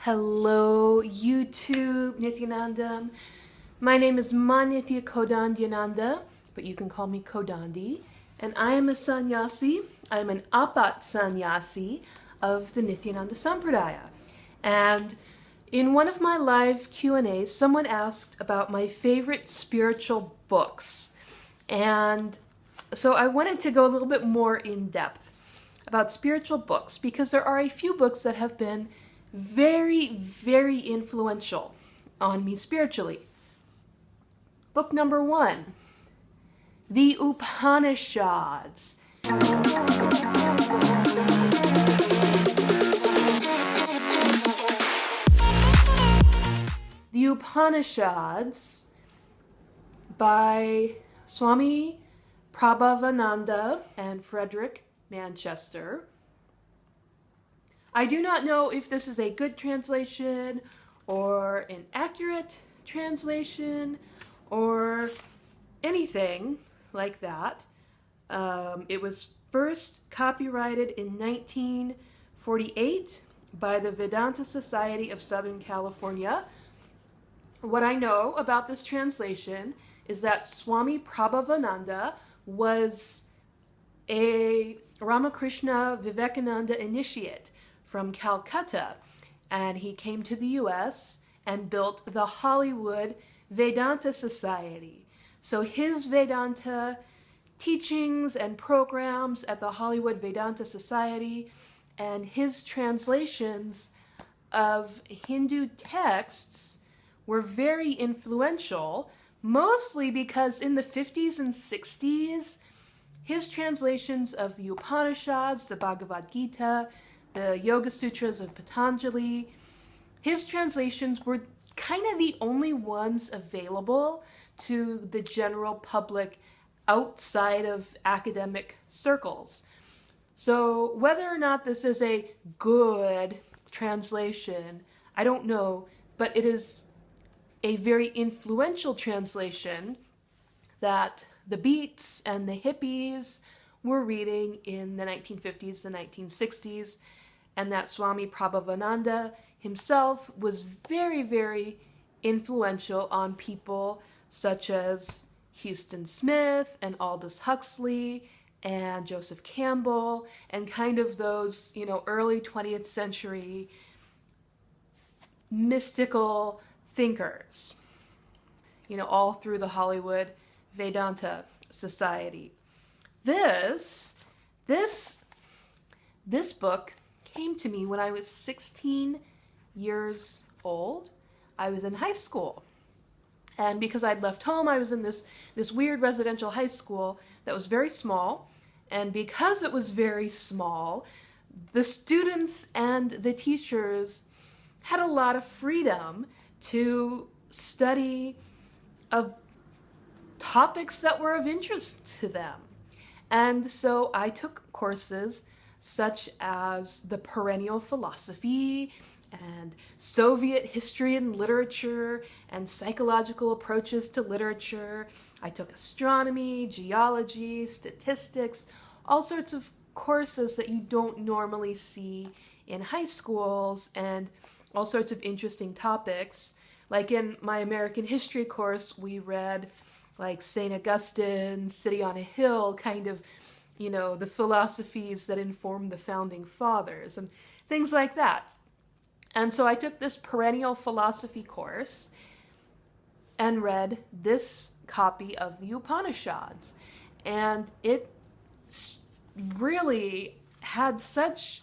Hello, YouTube Nityanandam. My name is Manithya Kodandyananda, but you can call me Kodandi, and I am a sannyasi. I am an apat sannyasi of the Nityananda Sampradaya. And in one of my live Q&As, someone asked about my favorite spiritual books. And so I wanted to go a little bit more in depth about spiritual books because there are a few books that have been very, very influential on me spiritually. Book number 1, the Upanishads. The Upanishads by Swami Prabhavananda and Frederick Manchester. I do not know if this is a good translation or an accurate translation or anything like that. It was first copyrighted in 1948 by the Vedanta Society of Southern California. What I know about this translation is that Swami Prabhavananda was a Ramakrishna Vivekananda initiate from Calcutta, and he came to the US and built the Hollywood Vedanta Society. So his Vedanta teachings and programs at the Hollywood Vedanta Society and his translations of Hindu texts were very influential, mostly because in the 50s and 60s, his translations of the Upanishads, the Bhagavad Gita, the Yoga Sutras of Patanjali, his translations were kind of the only ones available to the general public outside of academic circles. So whether or not this is a good translation, I don't know, but it is a very influential translation that the Beats and the hippies were reading in the 1950s and 1960s, and that Swami Prabhavananda himself was very, very influential on people such as Houston Smith and Aldous Huxley and Joseph Campbell and kind of those, early 20th century mystical thinkers, all through the Hollywood Vedanta Society. This book came to me when I was 16 years old. I was in high school. And because I'd left home, I was in this weird residential high school that was very small. And because it was very small, the students and the teachers had a lot of freedom to study of topics that were of interest to them. And so I took courses such as the Perennial philosophy and Soviet history and literature and psychological approaches to literature. I took astronomy, geology, statistics, all sorts of courses that you don't normally see in high schools, and all sorts of interesting topics. Like in my American history course, we read like St. Augustine, City on a Hill, kind of, the philosophies that informed the founding fathers and things like that. And so I took this Perennial philosophy course and read this copy of the Upanishads. And it really had such...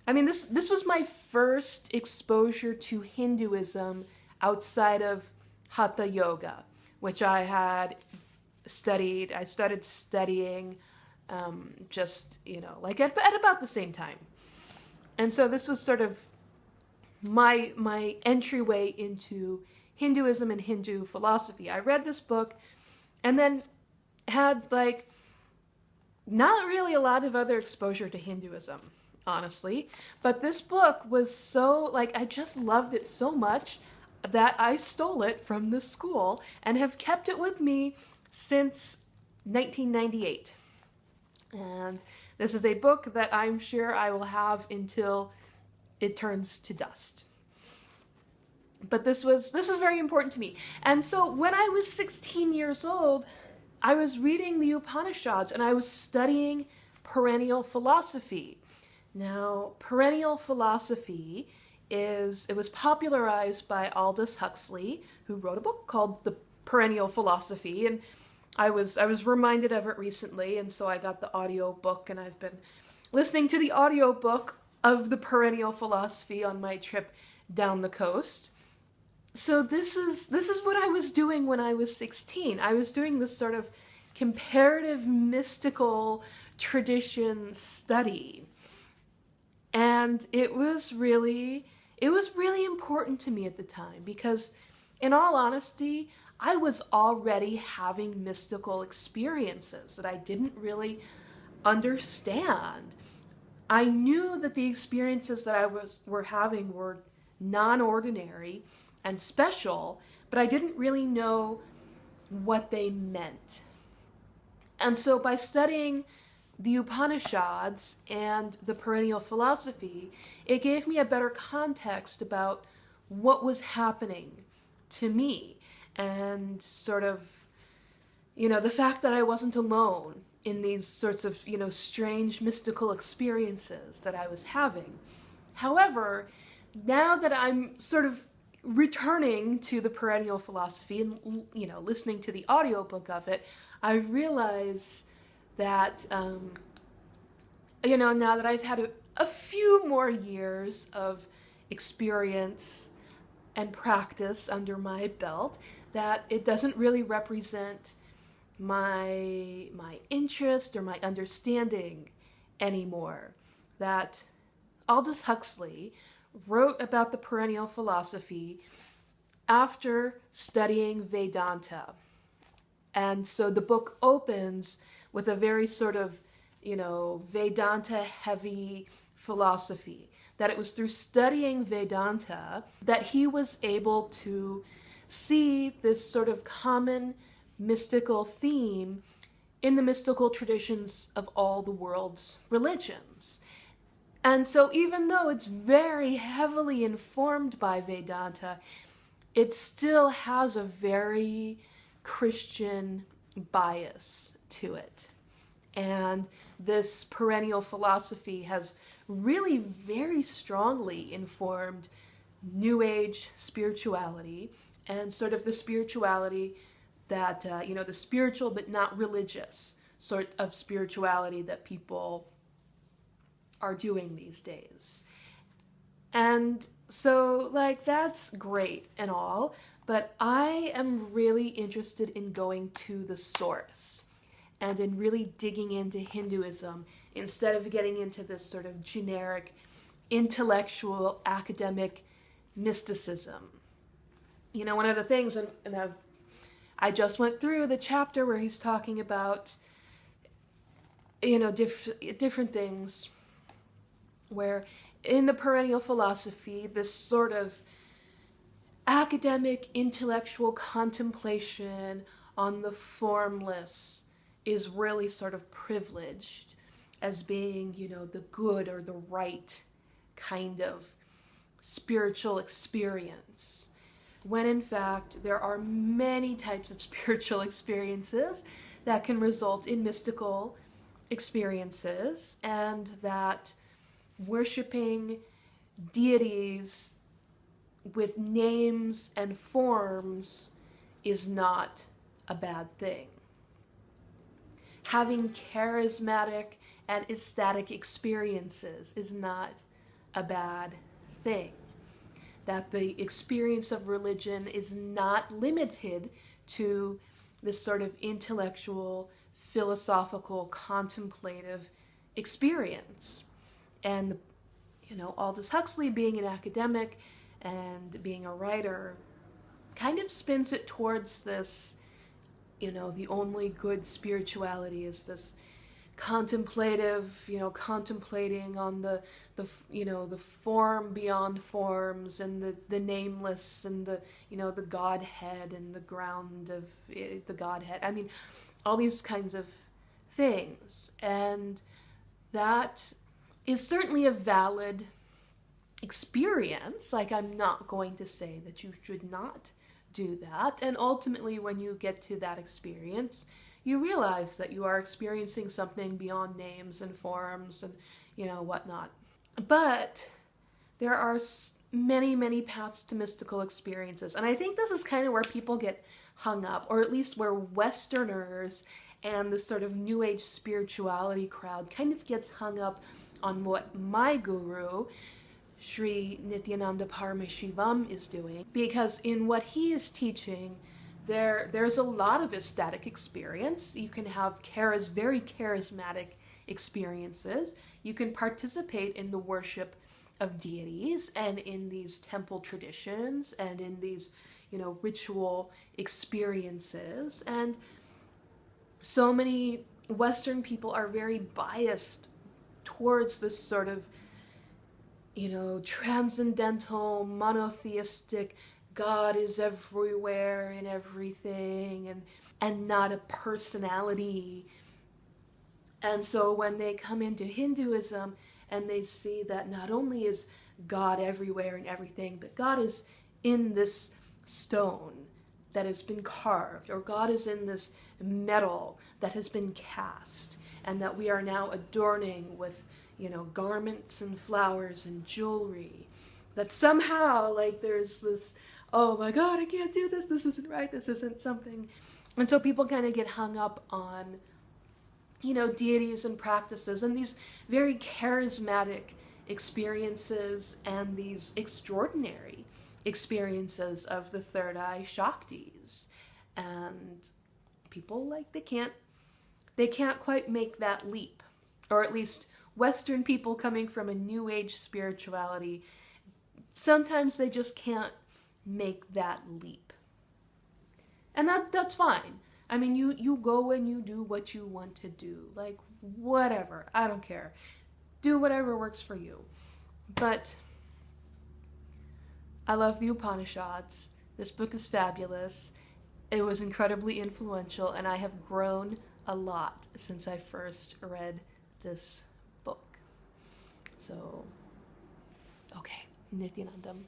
this was my first exposure to Hinduism outside of Hatha Yoga, which I had studied. I started studying at about the same time. And so this was sort of my entryway into Hinduism and Hindu philosophy. I read this book and then had not really a lot of other exposure to Hinduism, honestly. But this book was so, I just loved it so much that I stole it from the school and have kept it with me since 1998. And this is a book that I'm sure I will have until it turns to dust. But this was very important to me. And so when I was 16 years old, I was reading the Upanishads and I was studying perennial philosophy. Now, perennial philosophy it was popularized by Aldous Huxley, who wrote a book called The Perennial Philosophy, and I was reminded of it recently, and so I got the audio book, and I've been listening to the audio book of The Perennial Philosophy on my trip down the coast. So this is what I was doing when I was 16. I was doing this sort of comparative mystical tradition study. And it was really important to me at the time because, in all honesty, I was already having mystical experiences that I didn't really understand. I knew that the experiences that I were having were non-ordinary and special, but I didn't really know what they meant. And so by studying the Upanishads and the perennial philosophy, it gave me a better context about what was happening to me and sort of, the fact that I wasn't alone in these sorts of, strange mystical experiences that I was having. However, now that I'm sort of returning to the perennial philosophy and, listening to the audiobook of it, I realize that, now that I've had a few more years of experience and practice under my belt, that it doesn't really represent my interest or my understanding anymore. That Aldous Huxley wrote about the perennial philosophy after studying Vedanta. And so the book opens with a very sort of, Vedanta-heavy philosophy. That it was through studying Vedanta that he was able to see this sort of common mystical theme in the mystical traditions of all the world's religions. And so even though it's very heavily informed by Vedanta, it still has a very Christian bias to it. And this perennial philosophy has really very strongly informed New Age spirituality and sort of the spirituality that, the spiritual but not religious sort of spirituality that people are doing these days. And so, that's great and all, but I am really interested in going to the source and in really digging into Hinduism instead of getting into this sort of generic, intellectual, academic mysticism. One of the things, and I just went through the chapter where he's talking about, different things, where in the perennial philosophy, this sort of academic, intellectual contemplation on the formless is really sort of privileged as being, the good or the right kind of spiritual experience. When in fact, there are many types of spiritual experiences that can result in mystical experiences, and that worshiping deities with names and forms is not a bad thing. Having charismatic and ecstatic experiences is not a bad thing. That the experience of religion is not limited to this sort of intellectual, philosophical, contemplative experience. And, Aldous Huxley, being an academic and being a writer, kind of spins it towards this, the only good spirituality is this contemplative, contemplating on the form beyond forms and the nameless and the Godhead and the ground of the Godhead. I mean, all these kinds of things. And that is certainly a valid experience. Like, I'm not going to say that you should not do that. And ultimately, when you get to that experience, you realize that you are experiencing something beyond names and forms and, whatnot. But there are many, many paths to mystical experiences. And I think this is kind of where people get hung up, or at least where Westerners and this sort of New Age spirituality crowd kind of gets hung up on what my guru, Sri Nityananda Paramashivam, is doing. Because in what he is teaching, there's a lot of ecstatic experience. You can have very charismatic experiences. You can participate in the worship of deities and in these temple traditions and in these, ritual experiences. And so many Western people are very biased towards this sort of, transcendental, monotheistic, God is everywhere and everything, and not a personality. And so when they come into Hinduism and they see that not only is God everywhere and everything, but God is in this stone that has been carved, or God is in this metal that has been cast, and that we are now adorning with, garments and flowers and jewelry, that somehow, like, there's this, oh my God, I can't do this, this isn't right, this isn't something. And so people kind of get hung up on, deities and practices and these very charismatic experiences and these extraordinary experiences of the third eye Shaktis. And people, they can't quite make that leap. Or at least Western people coming from a New Age spirituality, sometimes they just can't make that leap. And that's fine. I mean, you go and you do what you want to do. Like, whatever. I don't care. Do whatever works for you. But I love the Upanishads. This book is fabulous. It was incredibly influential, and I have grown a lot since I first read this book. So, okay, Nityanandam.